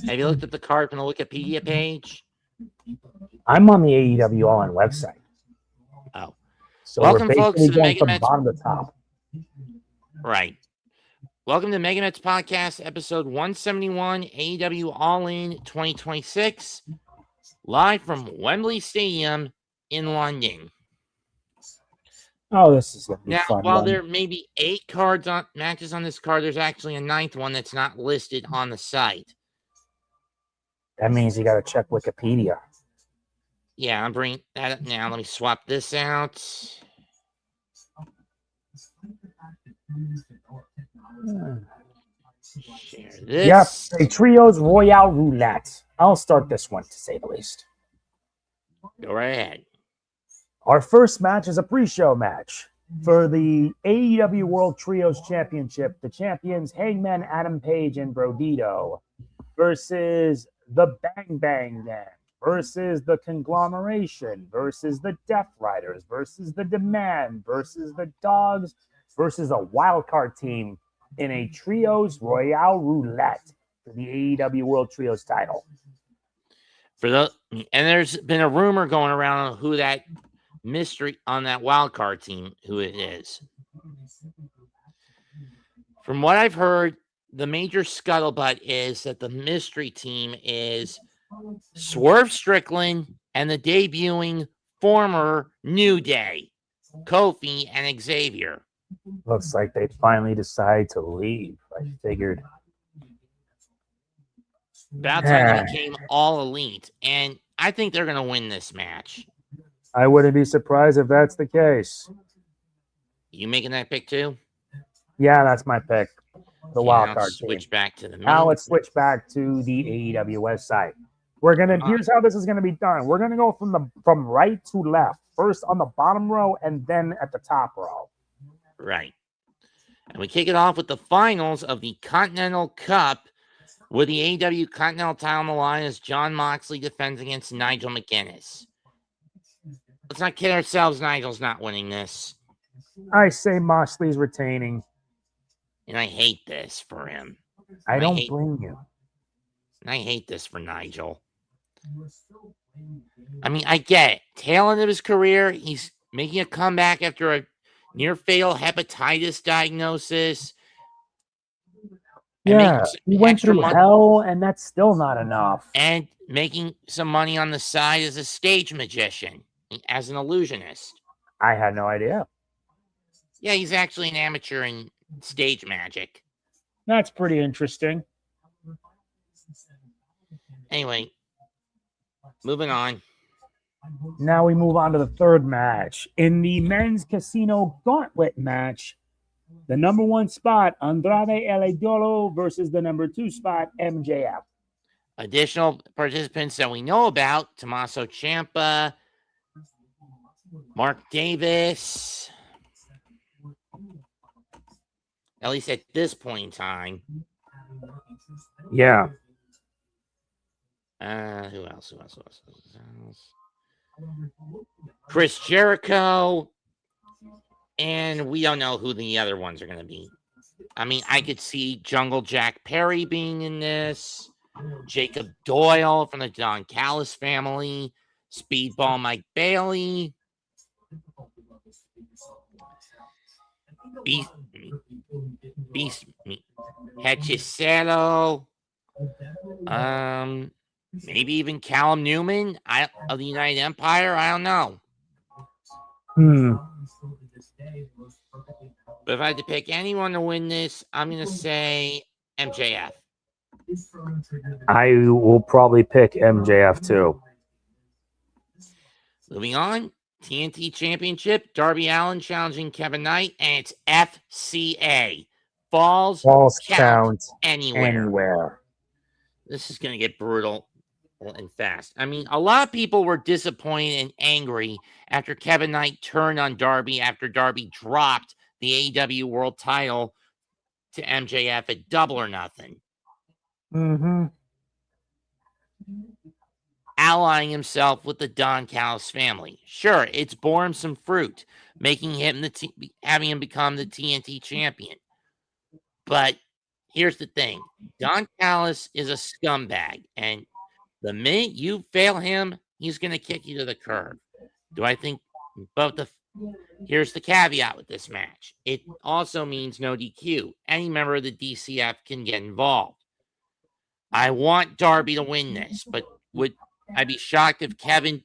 Have you looked at the card from the Wikipedia page? I'm on the AEW All In website. Oh. So welcome, we're folks, to the going from MegaMets. bottom to top. Right. Welcome to MegaMets Podcast, episode 171, AEW All In 2026, live from Wembley Stadium in London. Oh, this is going to be now, fun. While there may be 8 matches on this card, there's actually a 9th one that's not listed on the site. That means you got to check Wikipedia. Yeah, I'm bringing that up now. Let me swap this out. Share this. Yep, a Trios Royale Roulette. I'll start this one, to say the least. Go right ahead. Our first match is a pre-show match for the AEW World Trios Championship. The champions Hangman, Adam Page, and Brodido versus the Bang Bang Gang, versus the Conglomeration, versus the Death Riders, versus the Demand, versus the Dogs, versus a wildcard team in a Trios Royale Roulette for the AEW World Trios title. And there's been a rumor going around on who that mystery on that wildcard team, who it is. From what I've heard, the major scuttlebutt is that the mystery team is Swerve Strickland and the debuting former New Day, Kofi and Xavier. Looks like they finally decided to leave. I figured. About time they became all elite, and I think they're going to win this match. I wouldn't be surprised if that's the case. You making that pick too? Yeah, that's my pick. The wild card switch team. Back to the main. Now let's switch back to the AEW website. Here's how this is gonna be done. We're gonna go from right to left. First on the bottom row and then at the top row. Right. And we kick it off with the finals of the Continental Cup with the AEW Continental title on the line as Jon Moxley defends against Nigel McGuiness. Let's not kid ourselves. Nigel's not winning this. I say Moxley's retaining. And I hate this for him. I don't blame you. And I hate this for Nigel. I mean, I get it. Tail end of his career, he's making a comeback after a near-fatal hepatitis diagnosis. Yeah, he went through hell, and that's still not enough. And making some money on the side as a stage magician, as an illusionist. I had no idea. Yeah, he's actually an amateur in stage magic. That's pretty interesting. Anyway, moving on. Now we move on to the third match. In the men's casino gauntlet match, the number 1 spot, Andrade El Idolo versus the number 2 spot, MJF. Additional participants that we know about, Tomasso Ciampa, Mark Davis. At least at this point in time. Yeah. Who else? Chris Jericho. And we don't know who the other ones are going to be. I mean, I could see Jungle Jack Perry being in this. Jacob Doyle from the Don Callis family. Speedball Mike Bailey. Beast Hechicero. Maybe even Callum Newman of the United Empire. I don't know. But if I had to pick anyone to win this, I'm going to say MJF. I will probably pick MJF too. Moving on TNT Championship, Darby Allin challenging Kevin Knight, and it's FCA. Falls count anywhere. This is going to get brutal and fast. I mean, a lot of people were disappointed and angry after Kevin Knight turned on Darby after Darby dropped the AEW World title to MJF at Double or Nothing. Mm-hmm. Allying himself with the Don Callis family. Sure, it's bore him some fruit, making him having him become the TNT champion. But here's the thing. Don Callis is a scumbag, and the minute you fail him, he's going to kick you to the curb. Do I think here's the caveat with this match. It also means no DQ. Any member of the DCF can get involved. I want Darby to win this, but would I be shocked if Kevin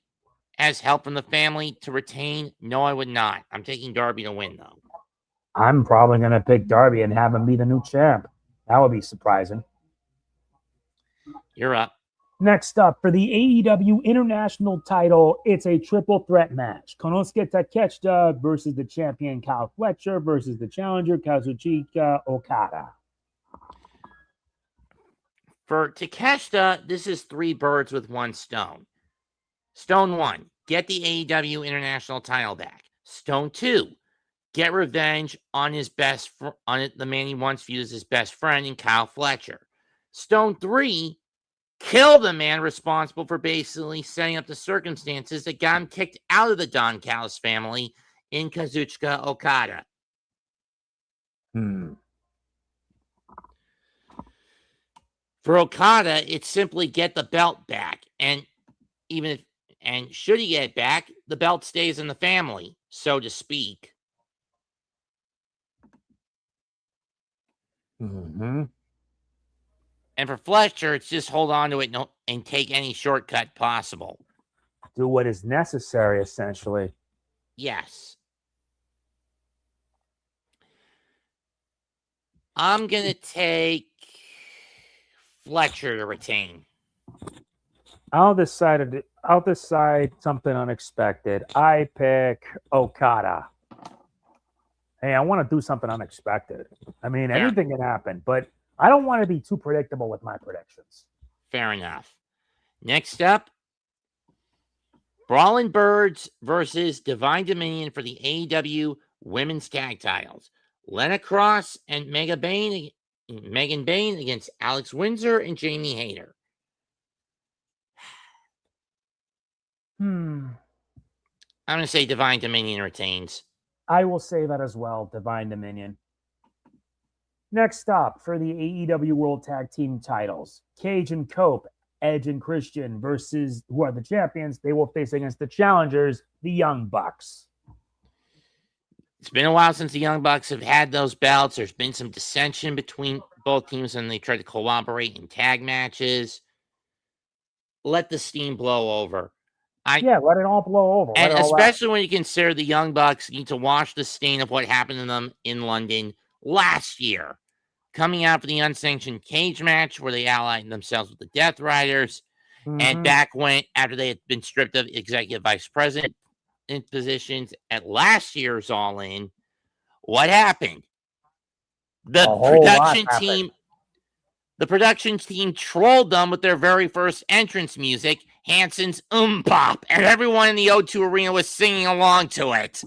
has help from the family to retain? No, I would not. I'm taking Darby to win, though. I'm probably going to pick Darby and have him be the new champ. That would be surprising. You're up. Next up, for the AEW International title, it's a triple threat match. Konosuke Takeshita versus the champion Kyle Fletcher versus the challenger Kazuchika Okada. For Takeshita, this is 3 birds with 1 stone. Stone 1, get the AEW International title back. Stone 2, get revenge on the man he once viewed as his best friend in Kyle Fletcher. Stone 3, kill the man responsible for basically setting up the circumstances that got him kicked out of the Don Callis family in Kazuchika Okada. For Okada, it's simply get the belt back. And should he get it back, the belt stays in the family, so to speak. Mm-hmm. And for Fletcher, it's just hold on to it and take any shortcut possible. Do what is necessary, essentially. Yes. I'm going to take Fletcher to retain. I'll decide something unexpected. I pick Okada. Hey, I want to do something unexpected. I mean, anything can happen, but I don't want to be too predictable with my predictions. Fair enough. Next up, Brawling Birds versus Divine Dominion for the AEW Women's Tag Titles. Lena Cross and Megan Bayne against Alex Windsor and Jamie Hayter. I'm going to say Divine Dominion retains. I will say that as well, Divine Dominion. Next up, for the AEW World Tag Team titles, Cage and Cope, Edge and Christian versus, who are the champions, they will face against the challengers, the Young Bucks. It's been a while since the Young Bucks have had those belts. There's been some dissension between both teams when they tried to cooperate in tag matches. Let the steam blow over. Let it all blow over. And especially when you consider the Young Bucks need to wash the stain of what happened to them in London last year. Coming out for the unsanctioned cage match where they allied themselves with the Death Riders. Mm-hmm. And back when, after they had been stripped of executive vice president positions at last year's All In, what happened? The production team trolled them with their very first entrance music, Hanson's Pop, and everyone in the O2 Arena was singing along to it.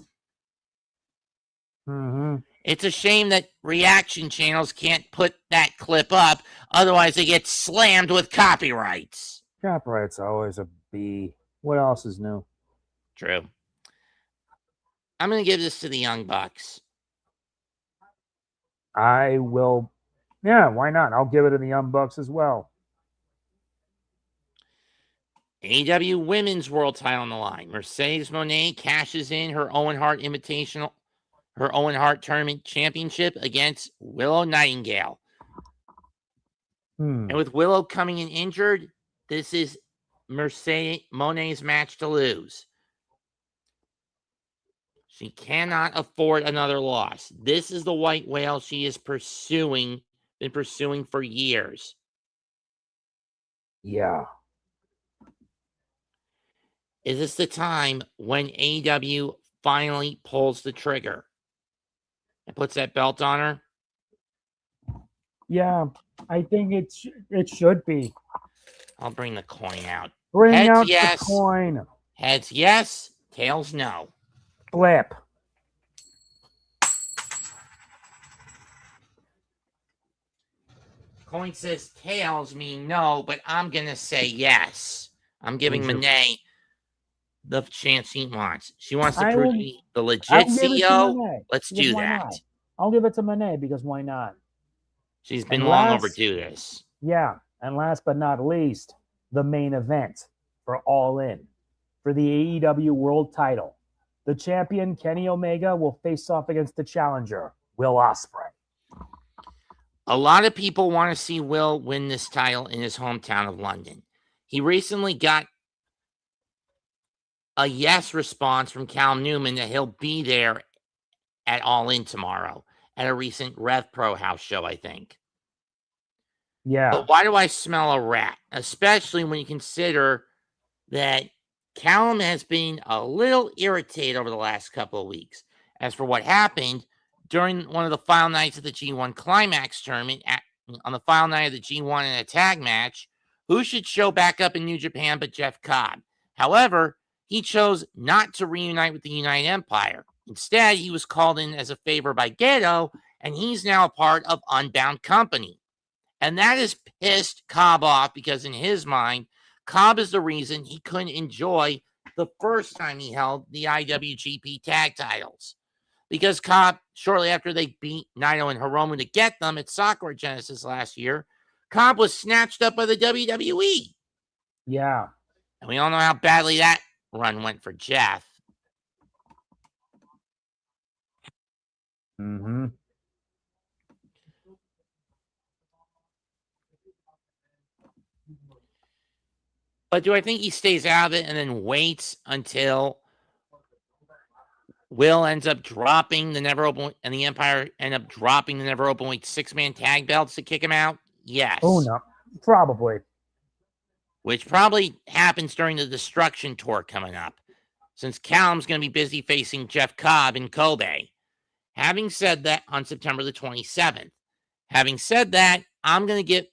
Mm-hmm. It's a shame that reaction channels can't put that clip up, otherwise they get slammed with copyrights. Copyright's always a B. What else is new? True. I'm going to give this to the Young Bucks. I will. Yeah, why not? I'll give it to the Young Bucks as well. AEW Women's World title on the line. Mercedes Moné cashes in her Owen Hart Tournament Championship against Willow Nightingale. And with Willow coming in injured, this is Mercedes Moné's match to lose. She cannot afford another loss. This is the white whale she is been pursuing for years. Yeah. Is this the time when AEW finally pulls the trigger and puts that belt on her? Yeah, I think it should be. I'll bring the coin out. Bring Heads, out yes. the coin. Heads, yes. Tails, no. Flip. Coin says tails mean no, but I'm going to say yes. I'm giving Monet the chance he wants. She wants to prove to be the legit CEO. Let's do that. Not? I'll give it to Monet because why not? She's been long overdue this. Yeah, and last but not least, the main event for All In. For the AEW World title, the champion Kenny Omega will face off against the challenger, Will Ospreay. A lot of people want to see Will win this title in his hometown of London. He recently got a yes response from Cal Newman that he'll be there at All In tomorrow at a recent Rev Pro house show, I think. Yeah. But why do I smell a rat? Especially when you consider that Callum has been a little irritated over the last couple of weeks. As for what happened during one of the final nights of the G1 Climax tournament, on the final night of the G1 in a tag match, who should show back up in New Japan but Jeff Cobb? However, he chose not to reunite with the United Empire. Instead, he was called in as a favor by Gedo, and he's now a part of Unbound Company. And that has pissed Cobb off because in his mind, Cobb is the reason he couldn't enjoy the first time he held the IWGP tag titles. Because Cobb, shortly after they beat Naito and Hiromu to get them at Sakura Genesis last year, Cobb was snatched up by the WWE. Yeah. And we all know how badly that run went for Jeff. Mm-hmm. But do I think he stays out of it and then waits until Will ends up dropping the Never Open and the Empire end up dropping the Never Open Weight 6-man tag belts to kick him out? Yes. Oh, no. Probably. Which probably happens during the Destruction Tour coming up, since Callum's going to be busy facing Jeff Cobb in Kobe. Having said that, on September the 27th. Having said that, I'm going to get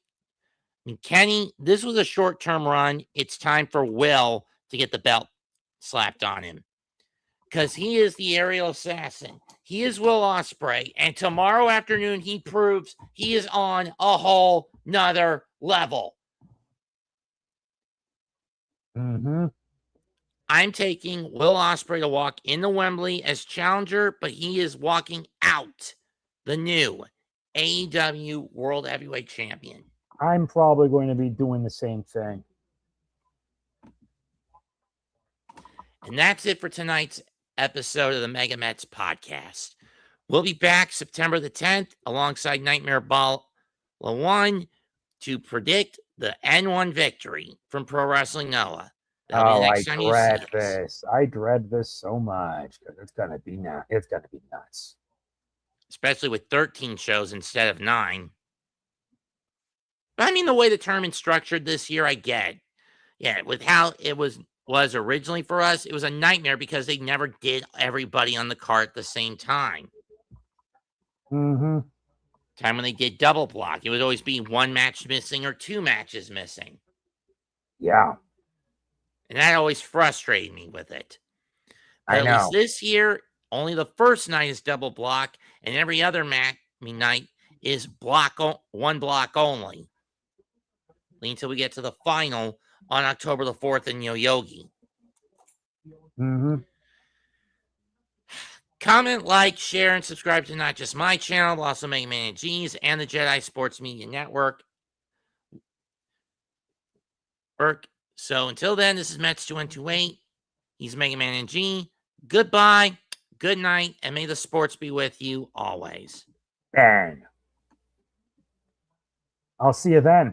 Kenny, this was a short-term run. It's time for Will to get the belt slapped on him. Because he is the aerial assassin. He is Will Ospreay. And tomorrow afternoon, he proves he is on a whole nother level. Mm-hmm. I'm taking Will Ospreay to walk into Wembley as challenger, but he is walking out the new AEW World Heavyweight Champion. I'm probably going to be doing the same thing. And that's it for tonight's episode of the MegaMets podcast. We'll be back September the 10th alongside Nightmare Ball 1 to predict the N1 victory from Pro Wrestling Noah. I dread this. I dread this so much because it's gonna be nuts. Especially with 13 shows instead of 9. But I mean, the way the tournament's structured this year, I get. Yeah, with how it was originally for us, it was a nightmare because they never did everybody on the card at the same time. Mm-hmm. Time when they did double block, it would always be one match missing or 2 matches missing. Yeah. And that always frustrated me with it. But I know. At least this year, only the first night is double block, and every other night is one block only. Until we get to the final on October the 4th in Yoyogi. Mm-hmm. Comment, like, share, and subscribe to not just my channel, but also Mega Man and G's and the Jedi Sports Media Network. So until then, this is Mets 2128. He's Mega Man and G. Goodbye, good night, and may the sports be with you always. Bang. I'll see you then.